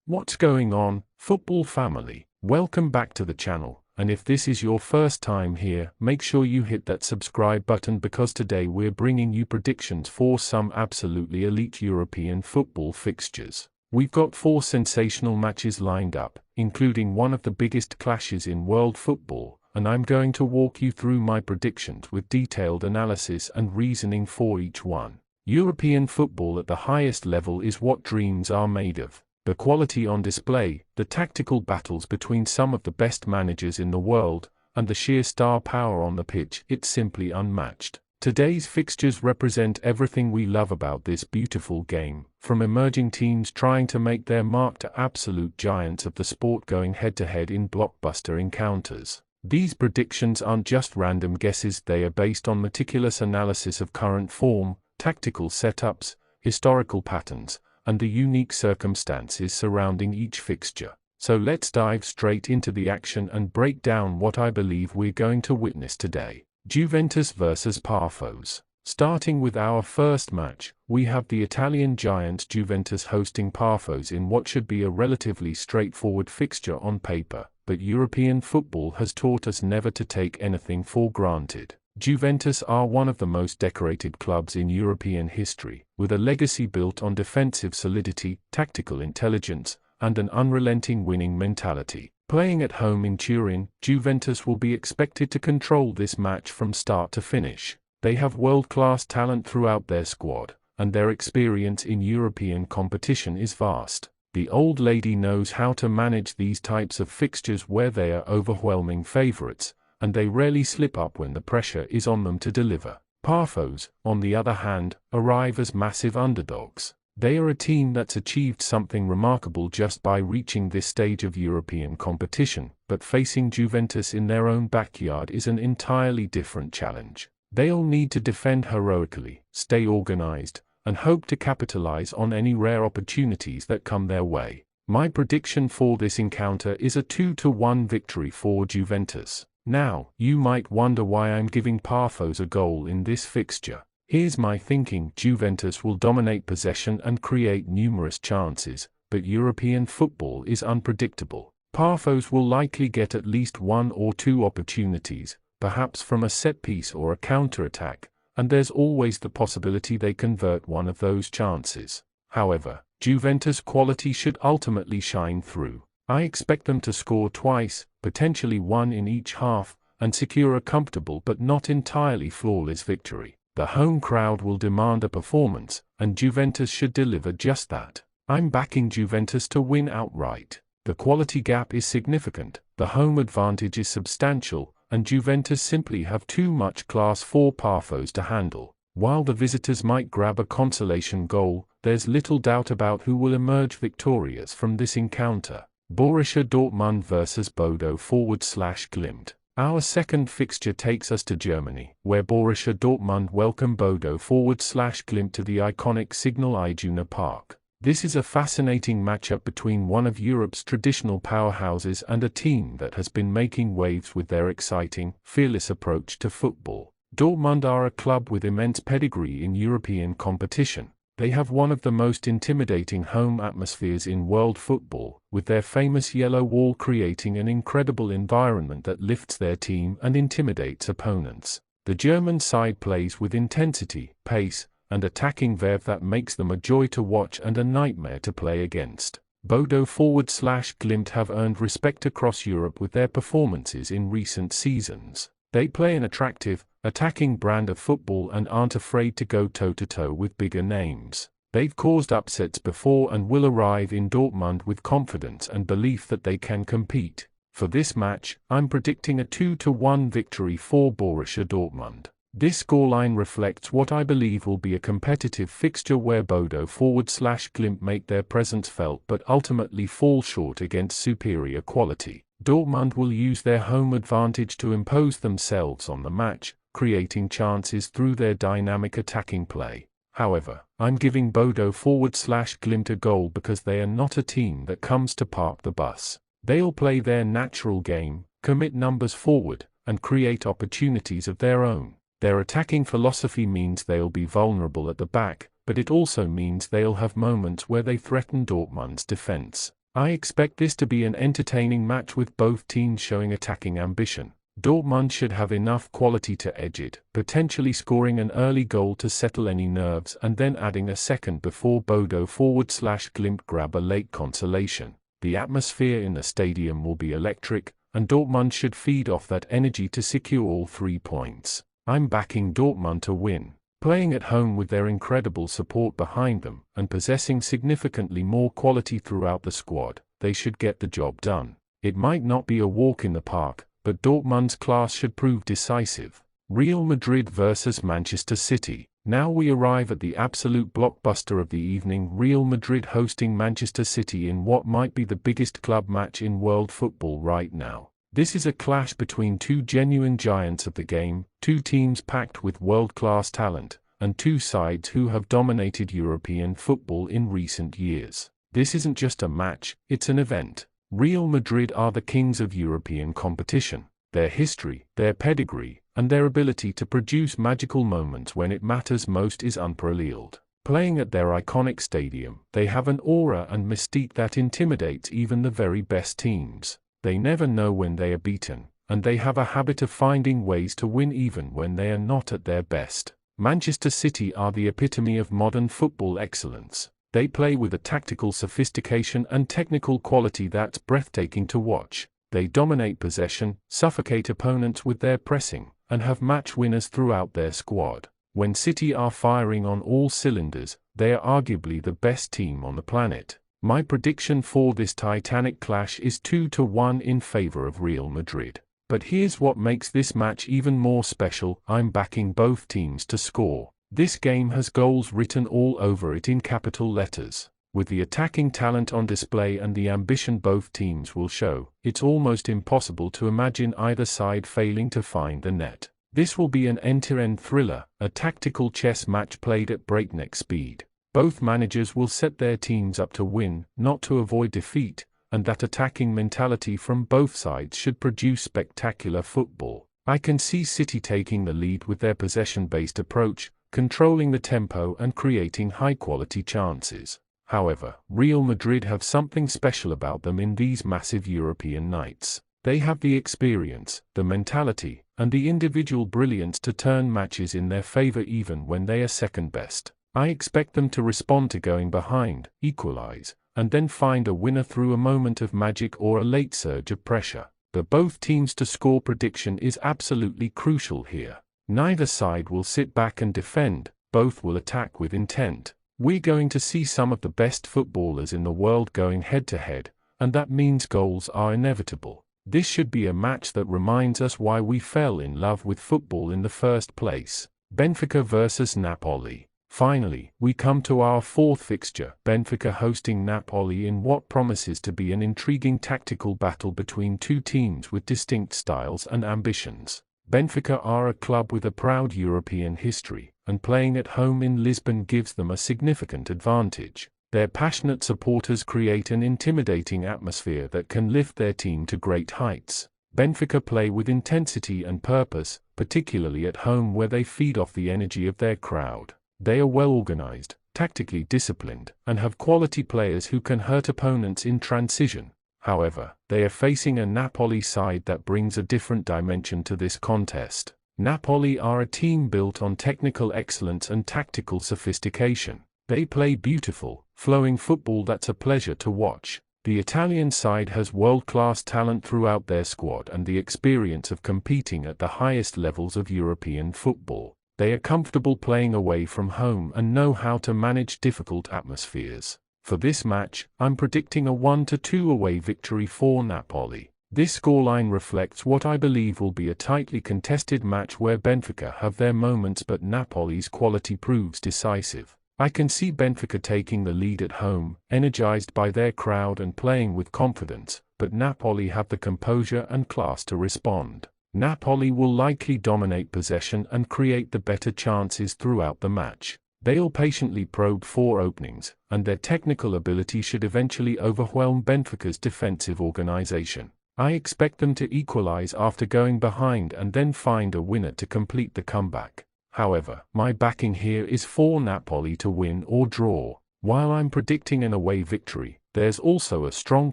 What's going on, football family? Welcome back to the channel, and if this is your first time here, make sure you hit that subscribe button because today we're bringing you predictions for some absolutely elite European football fixtures. We've got 4 sensational matches lined up, including one of the biggest clashes in world football, and I'm going to walk you through my predictions with detailed analysis and reasoning for each one. European football at the highest level is what dreams are made of. The quality on display, the tactical battles between some of the best managers in the world, and the sheer star power on the pitch, it's simply unmatched. Today's fixtures represent everything we love about this beautiful game, from emerging teams trying to make their mark to absolute giants of the sport going head-to-head in blockbuster encounters. These predictions aren't just random guesses, they are based on meticulous analysis of current form, tactical setups, historical patterns, and the unique circumstances surrounding each fixture. So let's dive straight into the action and break down what I believe we're going to witness today. Juventus vs Pafos. Starting with our first match, we have the Italian giants Juventus hosting Pafos in what should be a relatively straightforward fixture on paper, but European football has taught us never to take anything for granted. Juventus are one of the most decorated clubs in European history, with a legacy built on defensive solidity, tactical intelligence, and an unrelenting winning mentality. Playing at home in Turin, Juventus will be expected to control this match from start to finish. They have world-class talent throughout their squad, and their experience in European competition is vast. The old lady knows how to manage these types of fixtures where they are overwhelming favorites, and they rarely slip up when the pressure is on them to deliver. Pafos, on the other hand, arrive as massive underdogs. They are a team that's achieved something remarkable just by reaching this stage of European competition, but facing Juventus in their own backyard is an entirely different challenge. They'll need to defend heroically, stay organized, and hope to capitalize on any rare opportunities that come their way. My prediction for this encounter is a 2-1 victory for Juventus. Now, you might wonder why I'm giving Pafos a goal in this fixture. Here's my thinking: Juventus will dominate possession and create numerous chances, but European football is unpredictable. Pafos will likely get at least 1 or 2 opportunities, perhaps from a set piece or a counter-attack, and there's always the possibility they convert one of those chances. However, Juventus' quality should ultimately shine through. I expect them to score twice, potentially 1 in each half, and secure a comfortable but not entirely flawless victory. The home crowd will demand a performance, and Juventus should deliver just that. I'm backing Juventus to win outright. The quality gap is significant, the home advantage is substantial, and Juventus simply have too much class for Pafos to handle. While the visitors might grab a consolation goal, there's little doubt about who will emerge victorious from this encounter. Borussia Dortmund vs Bodo /Glimt. Our second fixture takes us to Germany, where Borussia Dortmund welcome Bodo /Glimt to the iconic Signal Iduna Park. This is a fascinating matchup between one of Europe's traditional powerhouses and a team that has been making waves with their exciting, fearless approach to football. Dortmund are a club with immense pedigree in European competition. They have one of the most intimidating home atmospheres in world football, with their famous yellow wall creating an incredible environment that lifts their team and intimidates opponents. The German side plays with intensity, pace, and attacking verve that makes them a joy to watch and a nightmare to play against. Bodo /Glimt have earned respect across Europe with their performances in recent seasons. They play an attractive, attacking brand of football and aren't afraid to go toe-to-toe with bigger names. They've caused upsets before and will arrive in Dortmund with confidence and belief that they can compete. For this match, I'm predicting a 2-1 victory for Borussia Dortmund. This scoreline reflects what I believe will be a competitive fixture where Bodo /Glimt make their presence felt but ultimately fall short against superior quality. Dortmund will use their home advantage to impose themselves on the match, creating chances through their dynamic attacking play. However, I'm giving Bodo /Glimt a goal because they are not a team that comes to park the bus. They'll play their natural game, commit numbers forward, and create opportunities of their own. Their attacking philosophy means they'll be vulnerable at the back, but it also means they'll have moments where they threaten Dortmund's defense. I expect this to be an entertaining match with both teams showing attacking ambition. Dortmund should have enough quality to edge it, potentially scoring an early goal to settle any nerves and then adding a second before Bodo/Glimt grab a late consolation. The atmosphere in the stadium will be electric, and Dortmund should feed off that energy to secure all 3 points. I'm backing Dortmund to win. Playing at home with their incredible support behind them, and possessing significantly more quality throughout the squad, they should get the job done. It might not be a walk in the park, but Dortmund's class should prove decisive. Real Madrid versus Manchester City. Now we arrive at the absolute blockbuster of the evening, Real Madrid hosting Manchester City in what might be the biggest club match in world football right now. This is a clash between two genuine giants of the game, two teams packed with world-class talent, and two sides who have dominated European football in recent years. This isn't just a match, it's an event. Real Madrid are the kings of European competition. Their history, their pedigree, and their ability to produce magical moments when it matters most is unparalleled. Playing at their iconic stadium, they have an aura and mystique that intimidates even the very best teams. They never know when they are beaten, and they have a habit of finding ways to win even when they are not at their best. Manchester City are the epitome of modern football excellence. They play with a tactical sophistication and technical quality that's breathtaking to watch. They dominate possession, suffocate opponents with their pressing, and have match winners throughout their squad. When City are firing on all cylinders, they are arguably the best team on the planet. My prediction for this titanic clash is 2-1 in favor of Real Madrid. But here's what makes this match even more special: I'm backing both teams to score. This game has goals written all over it in capital letters. With the attacking talent on display and the ambition both teams will show, it's almost impossible to imagine either side failing to find the net. This will be an end-to-end thriller, a tactical chess match played at breakneck speed. Both managers will set their teams up to win, not to avoid defeat, and that attacking mentality from both sides should produce spectacular football. I can see City taking the lead with their possession-based approach, controlling the tempo and creating high-quality chances. However, Real Madrid have something special about them in these massive European nights. They have the experience, the mentality, and the individual brilliance to turn matches in their favor even when they are second best. I expect them to respond to going behind, equalize, and then find a winner through a moment of magic or a late surge of pressure. The both teams to score prediction is absolutely crucial here. Neither side will sit back and defend, both will attack with intent. We're going to see some of the best footballers in the world going head-to-head, and that means goals are inevitable. This should be a match that reminds us why we fell in love with football in the first place. Benfica versus Napoli. Finally, we come to our fourth fixture, Benfica hosting Napoli in what promises to be an intriguing tactical battle between two teams with distinct styles and ambitions. Benfica are a club with a proud European history, and playing at home in Lisbon gives them a significant advantage. Their passionate supporters create an intimidating atmosphere that can lift their team to great heights. Benfica play with intensity and purpose, particularly at home where they feed off the energy of their crowd. They are well organized, tactically disciplined, and have quality players who can hurt opponents in transition. However, they are facing a Napoli side that brings a different dimension to this contest. Napoli are a team built on technical excellence and tactical sophistication. They play beautiful, flowing football that's a pleasure to watch. The Italian side has world-class talent throughout their squad and the experience of competing at the highest levels of European football. They are comfortable playing away from home and know how to manage difficult atmospheres. For this match, I'm predicting a 1-2 away victory for Napoli. This scoreline reflects what I believe will be a tightly contested match where Benfica have their moments but Napoli's quality proves decisive. I can see Benfica taking the lead at home, energized by their crowd and playing with confidence, but Napoli have the composure and class to respond. Napoli will likely dominate possession and create the better chances throughout the match. They'll patiently probe for openings, and their technical ability should eventually overwhelm Benfica's defensive organization. I expect them to equalize after going behind and then find a winner to complete the comeback. However, my backing here is for Napoli to win or draw. While I'm predicting an away victory, There's also a strong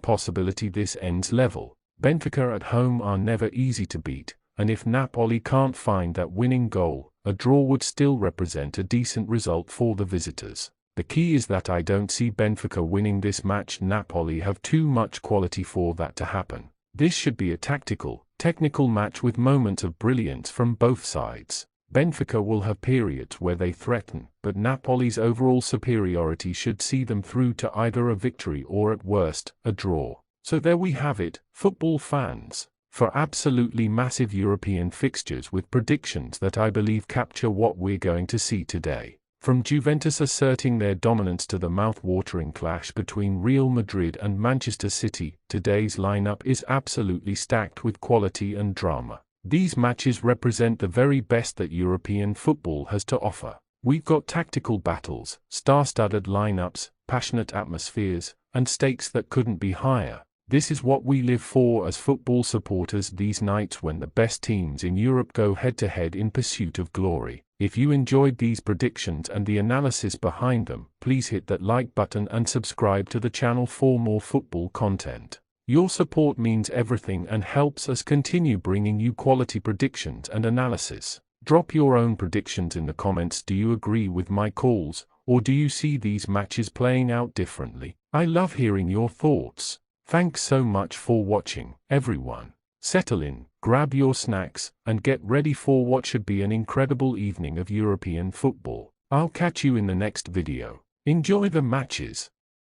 possibility this ends level. Benfica at home are never easy to beat, and if Napoli can't find that winning goal, a draw would still represent a decent result for the visitors. The key is that I don't see Benfica winning this match. Napoli have too much quality for that to happen. This should be a technical match with moments of brilliance from both sides. Benfica will have periods where they threaten, but Napoli's overall superiority should see them through to either a victory or at worst, a draw. So there we have it, football fans. For absolutely massive European fixtures with predictions that I believe capture what we're going to see today. From Juventus asserting their dominance to the mouth-watering clash between Real Madrid and Manchester City, today's lineup is absolutely stacked with quality and drama. These matches represent the very best that European football has to offer. We've got tactical battles, star-studded lineups, passionate atmospheres, and stakes that couldn't be higher. This is what we live for as football supporters these nights when the best teams in Europe go head-to-head in pursuit of glory. If you enjoyed these predictions and the analysis behind them, please hit that like button and subscribe to the channel for more football content. Your support means everything and helps us continue bringing you quality predictions and analysis. Drop your own predictions in the comments. Do you agree with my calls, or do you see these matches playing out differently? I love hearing your thoughts. Thanks so much for watching, everyone. Settle in, grab your snacks, and get ready for what should be an incredible evening of European football. I'll catch you in the next video. Enjoy the matches.